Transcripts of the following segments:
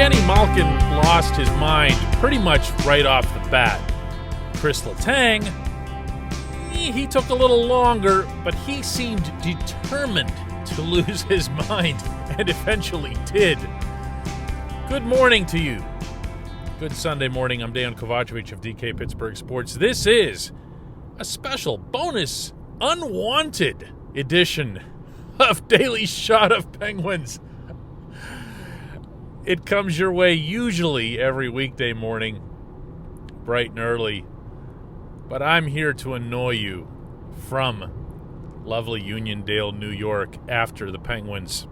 Evgeny Malkin lost his mind pretty much right off the bat. Chris Letang, he took a little longer, but he seemed determined to lose his mind, and eventually did. Good morning to you. Good Sunday morning. I'm Dejan Kovacevic of DK Pittsburgh Sports. This is a special bonus unwanted edition of Daily Shot of Penguins. It comes your way usually every weekday morning, bright and early. But I'm here to annoy you from lovely Uniondale, New York, after the Penguins'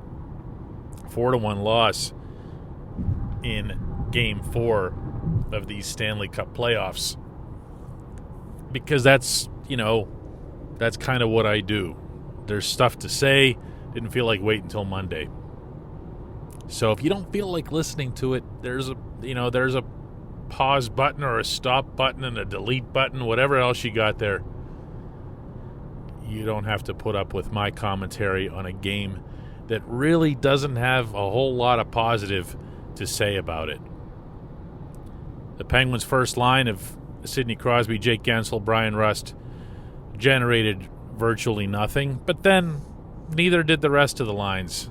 4-1 loss in Game 4 of these Stanley Cup playoffs. Because that's kind of what I do. There's stuff to say. Didn't feel like waiting until Monday. So if you don't feel like listening to it, there's a pause button or a stop button and a delete button, whatever else you got there. You don't have to put up with my commentary on a game that really doesn't have a whole lot of positive to say about it. The Penguins' first line of Sidney Crosby, Jake Gensel, Brian Rust generated virtually nothing, but then neither did the rest of the lines.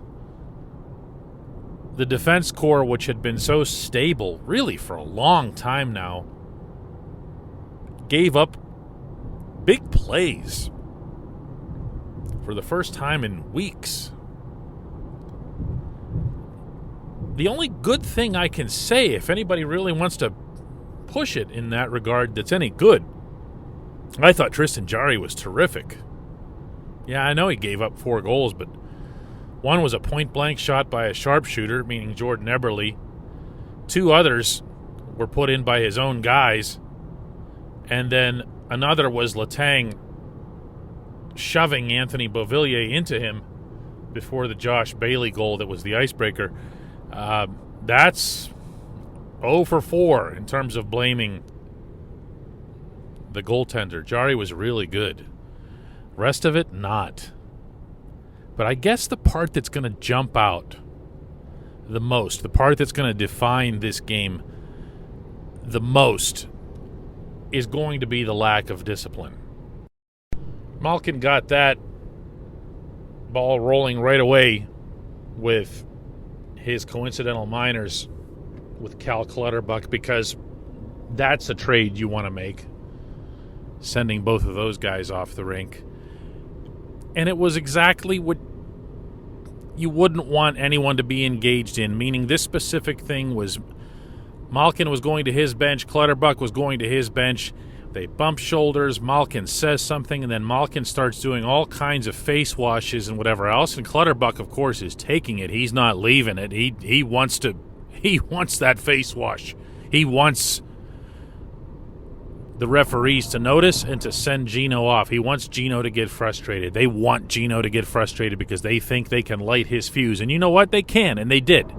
The defense core, which had been so stable really for a long time now, gave up big plays for the first time in weeks. The only good thing I can say, if anybody really wants to push it in that regard that's any good, I thought Tristan Jarry was terrific. Yeah, I know he gave up 4 goals, but one was a point-blank shot by a sharpshooter, meaning Jordan Eberle. 2 others were put in by his own guys. And then another was Letang shoving Anthony Beauvillier into him before the Josh Bailey goal that was the icebreaker. That's 0 for 4 in terms of blaming the goaltender. Jarry was really good. Rest of it, not. But I guess the part that's going to jump out the most, the part that's going to define this game the most, is going to be the lack of discipline. Malkin got that ball rolling right away with his coincidental minors with Cal Clutterbuck, because that's a trade you want to make, sending both of those guys off the rink. And it was exactly what you wouldn't want anyone to be engaged in, meaning this specific thing was Malkin was going to his bench, Clutterbuck was going to his bench. They bump shoulders, Malkin says something, and then Malkin starts doing all kinds of face washes and whatever else, and Clutterbuck, of course, is taking it. He's not leaving it. He wants that face wash. He wants the referees to notice and to send Gino off. He wants Gino to get frustrated. They want Gino to get frustrated because they think they can light his fuse. And you know what? They can, and they did.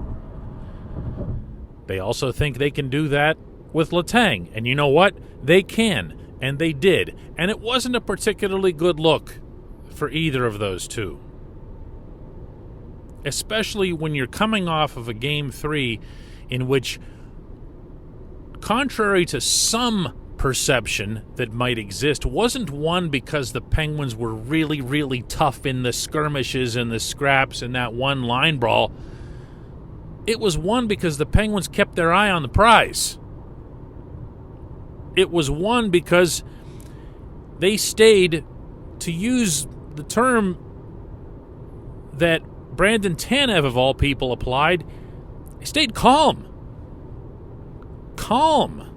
They also think they can do that with Letang. And you know what? They can, and they did. And it wasn't a particularly good look for either of those two. Especially when you're coming off of a Game 3 in which, contrary to some perception that might exist, wasn't won because the Penguins were really, really tough in the skirmishes and the scraps and that one line brawl. It was won because the Penguins kept their eye on the prize. It was won because they stayed, to use the term that Brandon Tanev, of all people, applied, they stayed calm. Calm.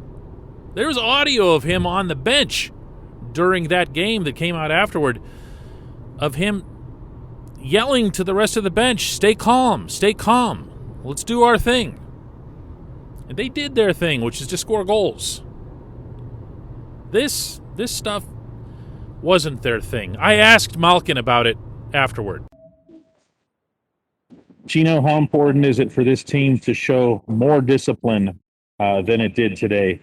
There was audio of him on the bench during that game that came out afterward, of him yelling to the rest of the bench, stay calm, let's do our thing. And they did their thing, which is to score goals. This stuff wasn't their thing. I asked Malkin about it afterward. Gino, how important is it for this team to show more discipline than it did today?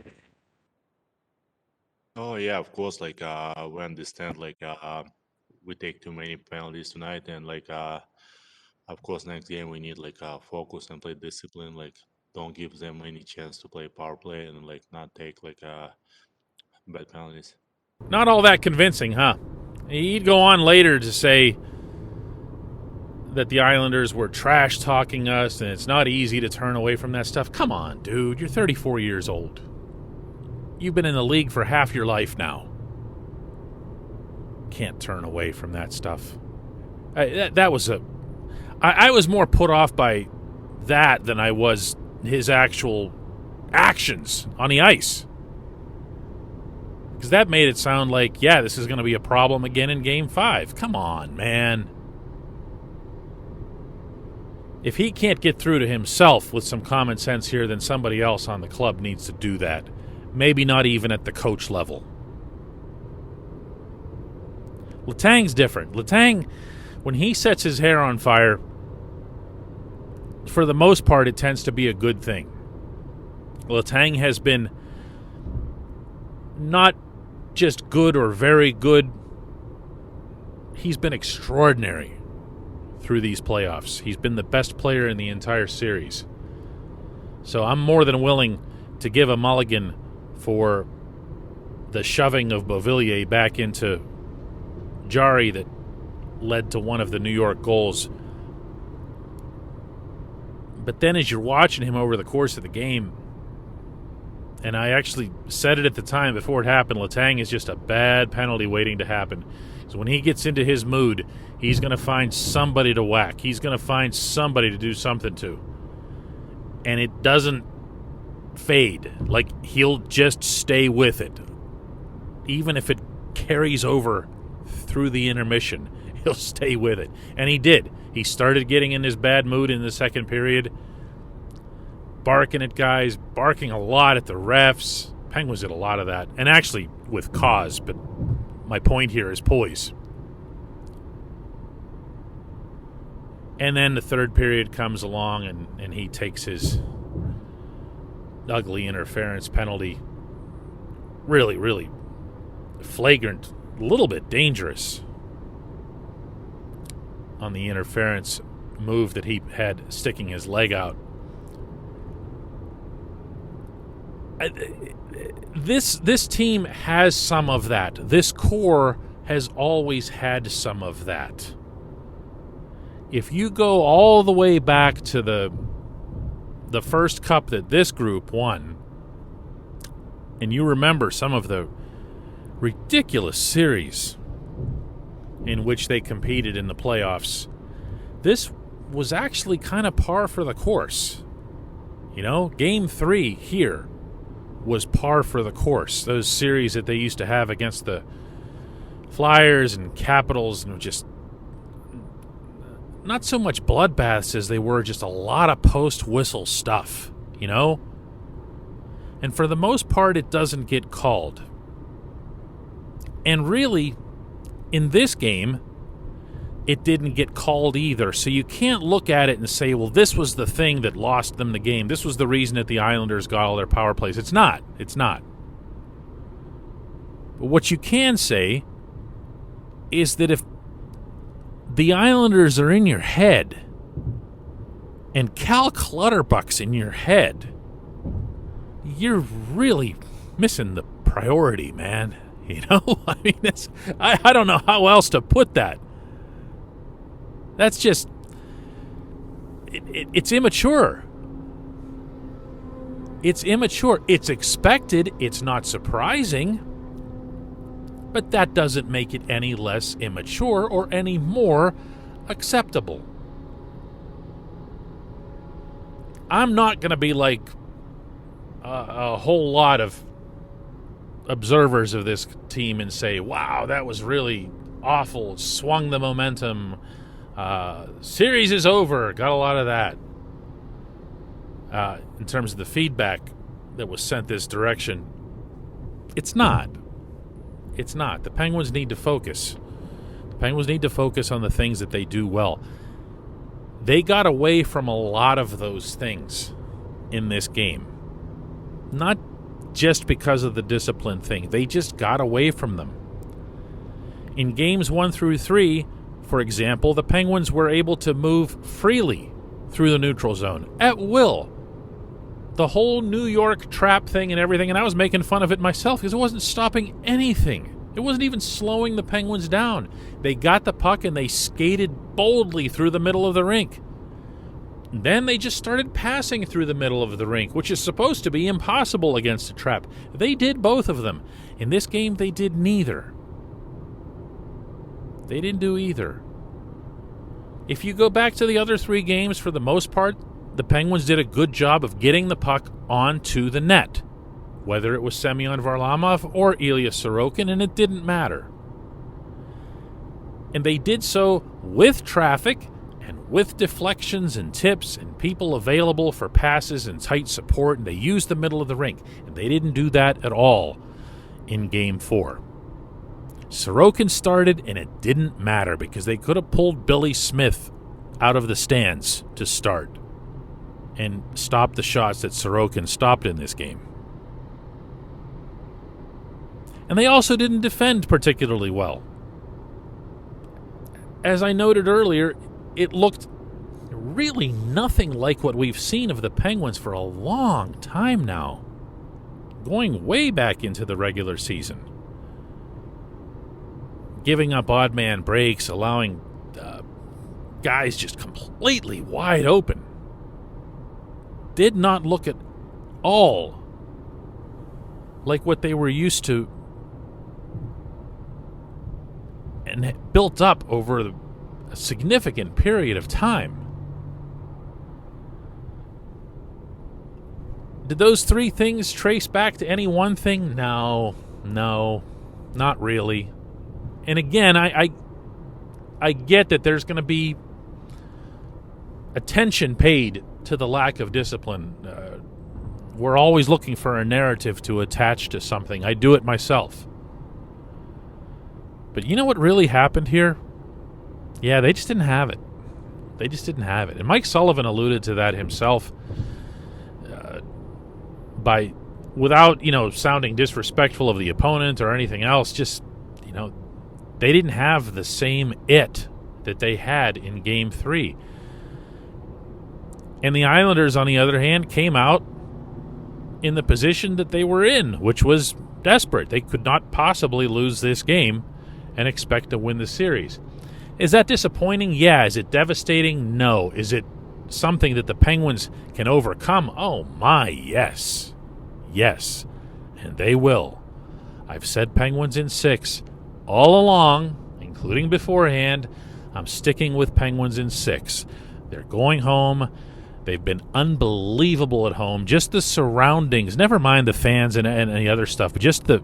Oh yeah, of course. We understand we take too many penalties tonight, and of course next game we need focus and play discipline. don't give them any chance to play power play and like not take like bad penalties. Not all that convincing, huh? He'd go on later to say that the Islanders were trash-talking us and it's not easy to turn away from that stuff. Come on, dude. You're 34 years old. You've been in the league for half your life now. Can't turn away from that stuff. I was more put off by that than I was his actual actions on the ice. Because that made it sound like, yeah, this is going to be a problem again in Game 5. Come on, man. If he can't get through to himself with some common sense here, then somebody else on the club needs to do that. Maybe not even at the coach level. Letang's different. Letang, when he sets his hair on fire, for the most part, it tends to be a good thing. Letang has been not just good or very good. He's been extraordinary through these playoffs. He's been the best player in the entire series. So I'm more than willing to give a mulligan for the shoving of Beauvillier back into Jarry that led to one of the New York goals. But then as you're watching him over the course of the game, and I actually said it at the time before it happened, Letang is just a bad penalty waiting to happen. So when he gets into his mood, he's going to find somebody to whack. He's going to find somebody to do something to. And it doesn't fade. Like, he'll just stay with it. Even if it carries over through the intermission, he'll stay with it. And he did. He started getting in his bad mood in the second period, barking at guys, barking a lot at the refs. Penguins did a lot of that, and actually with cause, but my point here is poise. And then the third period comes along, and he takes his ugly interference penalty. Really, really flagrant, a little bit dangerous on the interference move that he had sticking his leg out. This team has some of that. This core has always had some of that. If you go all the way back to the first cup that this group won, and you remember some of the ridiculous series in which they competed in the playoffs, this was actually kind of par for the course. You know, Game 3 here was par for the course. Those series that they used to have against the Flyers and Capitals, and just not so much bloodbaths as they were just a lot of post-whistle stuff, you know? And for the most part, it doesn't get called. And really, in this game, it didn't get called either. So you can't look at it and say, well, this was the thing that lost them the game. This was the reason that the Islanders got all their power plays. It's not. It's not. But what you can say is that if the Islanders are in your head and Cal Clutterbuck's in your head, you're really missing the priority, man. You know? I mean, I don't know how else to put that. That's just, it's immature. It's immature. It's expected. It's not surprising. But that doesn't make it any less immature or any more acceptable. I'm not going to be like a whole lot of observers of this team and say, wow, that was really awful, swung the momentum, series is over. Got a lot of that in terms of the feedback that was sent this direction. It's not. It's not. The Penguins need to focus. The Penguins need to focus on the things that they do well. They got away from a lot of those things in this game. Not just because of the discipline thing. They just got away from them. In games 1 through 3, for example, the Penguins were able to move freely through the neutral zone at will. the whole New York trap thing and everything, and I was making fun of it myself because it wasn't stopping anything. It wasn't even slowing the Penguins down. They got the puck and they skated boldly through the middle of the rink. Then they just started passing through the middle of the rink, which is supposed to be impossible against a trap. They did both of them. In this game, they did neither. They didn't do either. If you go back to the other 3 games, for the most part, the Penguins did a good job of getting the puck onto the net, whether it was Semyon Varlamov or Ilya Sorokin, and it didn't matter. And they did so with traffic and with deflections and tips and people available for passes and tight support, and they used the middle of the rink. And they didn't do that at all in Game 4. Sorokin started, and it didn't matter because they could have pulled Billy Smith out of the stands to start and stop the shots that Sorokin stopped in this game. And they also didn't defend particularly well. As I noted earlier, it looked really nothing like what we've seen of the Penguins for a long time now, going way back into the regular season. Giving up odd man breaks, allowing guys just completely wide open. Did not look at all like what they were used to and built up over a significant period of time. Did those 3 things trace back to any one thing? No, not really. And again, I get that there's going to be attention paid to the lack of discipline. We're always looking for a narrative to attach to something. I do it myself. But you know what really happened here? Yeah, they just didn't have it. They just didn't have it. And Mike Sullivan alluded to that himself without, sounding disrespectful of the opponent or anything else. Just, they didn't have the same it that they had in Game 3. And the Islanders, on the other hand, came out in the position that they were in, which was desperate. They could not possibly lose this game and expect to win the series. Is that disappointing? Yeah. Is it devastating? No. Is it something that the Penguins can overcome? Oh my, yes. Yes. And they will. I've said Penguins in 6 all along, including beforehand. I'm sticking with Penguins in 6. They're going home. They've been unbelievable at home. Just the surroundings, never mind the fans and the other stuff, but just the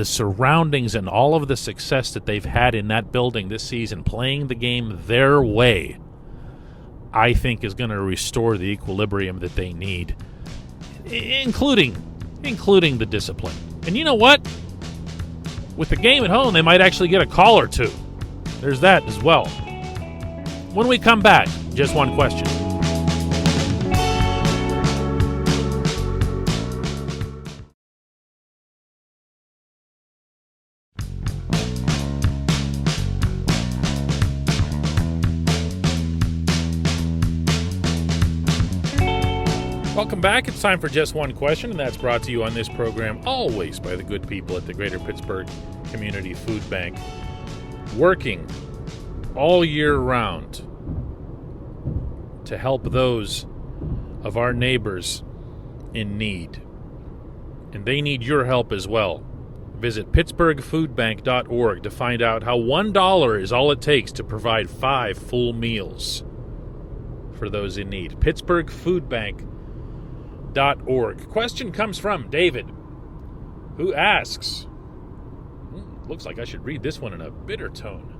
surroundings and all of the success that they've had in that building this season, playing the game their way, I think is going to restore the equilibrium that they need, including the discipline. And you know what? With the game at home, they might actually get a call or 2. There's that as well. When we come back, just one question. Welcome back. It's time for Just One Question, and that's brought to you on this program always by the good people at the Greater Pittsburgh Community Food Bank, working all year round to help those of our neighbors in need. And they need your help as well. Visit pittsburghfoodbank.org to find out how $1 is all it takes to provide 5 full meals for those in need. pittsburghfoodbank.org. Question comes from David, who asks, looks like I should read this one in a bitter tone.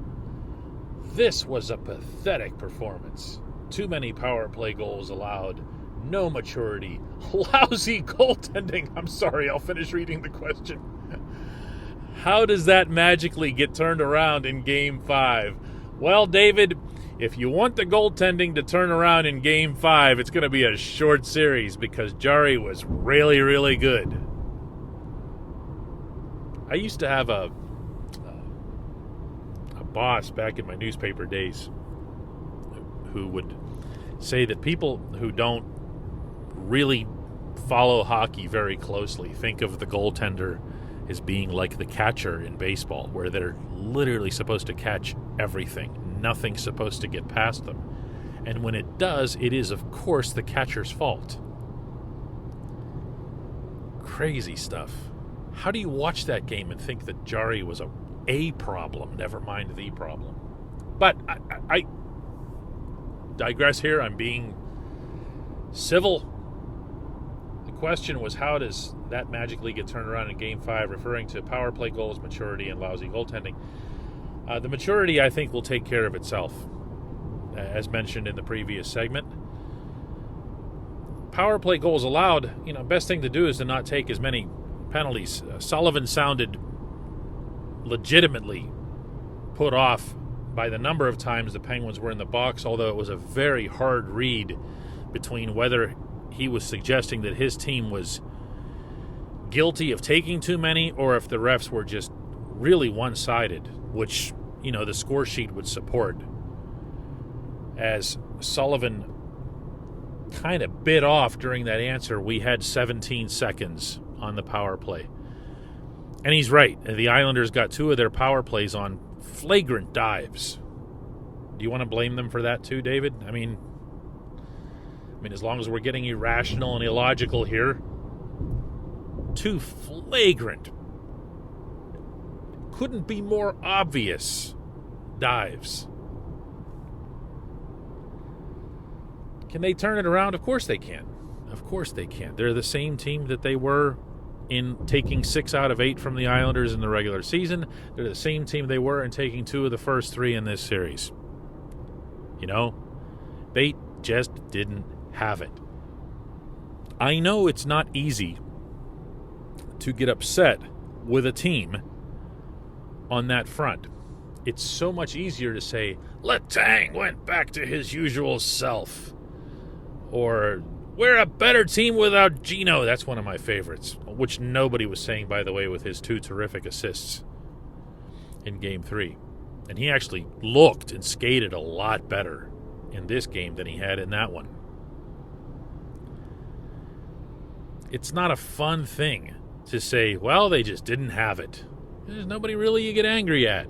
This was a pathetic performance. Too many power play goals allowed. No maturity. Lousy goaltending. I'm sorry, I'll finish reading the question. How does that magically get turned around in Game 5? Well, David, if you want the goaltending to turn around in Game 5, it's going to be a short series because Jari was really, really good. I used to have a boss back in my newspaper days who would say that people who don't really follow hockey very closely, think of the goaltender as being like the catcher in baseball, where they're literally supposed to catch everything. Nothing's supposed to get past them. And when it does, it is, of course, the catcher's fault. Crazy stuff. How do you watch that game and think that Jarry was a problem, never mind the problem? But I digress here. I'm being civil. The question was, how does that magically get turned around in Game 5, referring to power play goals, maturity, and lousy goaltending? The maturity, I think, will take care of itself, as mentioned in the previous segment. Power play goals allowed, best thing to do is to not take as many penalties. Sullivan sounded legitimately put off by the number of times the Penguins were in the box, although it was a very hard read between whether he was suggesting that his team was guilty of taking too many or if the refs were just really one-sided, which, the score sheet would support. As Sullivan kind of bit off during that answer, we had 17 seconds on the power play. And he's right. The Islanders got 2 of their power plays on flagrant dives. Do you want to blame them for that too, David? I mean, as long as we're getting irrational and illogical here, 2 flagrant, couldn't be more obvious dives. Can they turn it around? Of course they can. Of course they can. They're the same team that they were in taking 6 out of 8 from the Islanders in the regular season. They're the same team they were in taking 2 of the first 3 in this series. They just didn't have it. I know it's not easy to get upset with a team on that front. It's so much easier to say, Letang went back to his usual self. Or, we're a better team without Gino. That's one of my favorites, which nobody was saying, by the way, with his 2 terrific assists in Game 3. And he actually looked and skated a lot better in this game than he had in that one. It's not a fun thing to say, well, they just didn't have it. There's nobody really you get angry at,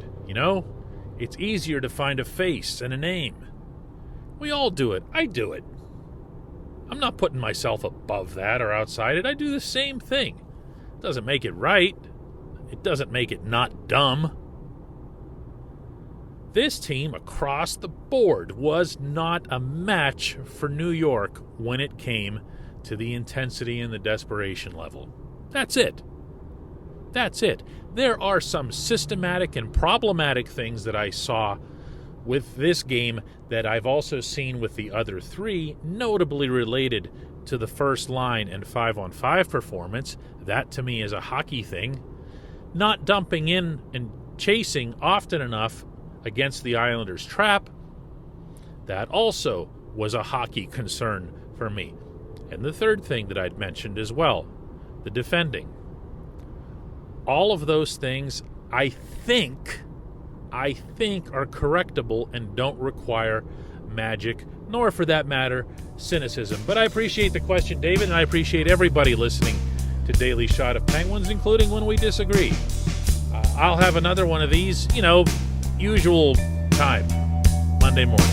It's easier to find a face and a name. We all do it. I do it. I'm not putting myself above that or outside it. I do the same thing. It doesn't make it right. It doesn't make it not dumb. This team across the board was not a match for New York when it came to the intensity and the desperation level. That's it. That's it. There are some systematic and problematic things that I saw with this game that I've also seen with the other 3, notably related to the first line and 5-on-5 performance. That, to me, is a hockey thing. Not dumping in and chasing often enough against the Islanders' trap. That also was a hockey concern for me. And the third thing that I'd mentioned as well, the defending. All of those things, I think are correctable and don't require magic, nor for that matter, cynicism. But I appreciate the question, David, and I appreciate everybody listening to Daily Shot of Penguins, including when we disagree. I'll have another one of these, usual time, Monday morning.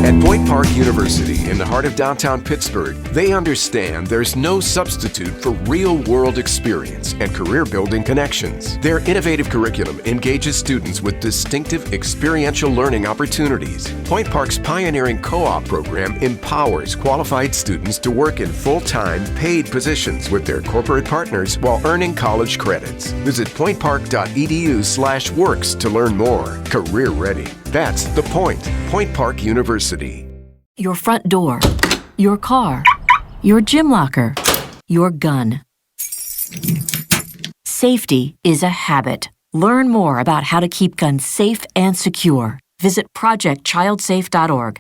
At Point Park University in the heart of downtown Pittsburgh, they understand there's no substitute for real-world experience and career-building connections. Their innovative curriculum engages students with distinctive experiential learning opportunities. Point Park's pioneering co-op program empowers qualified students to work in full-time, paid positions with their corporate partners while earning college credits. Visit pointpark.edu/works to learn more. Career ready. That's the point. Point Park University. Your front door, your car, your gym locker, your gun. Safety is a habit. Learn more about how to keep guns safe and secure. Visit projectchildsafe.org.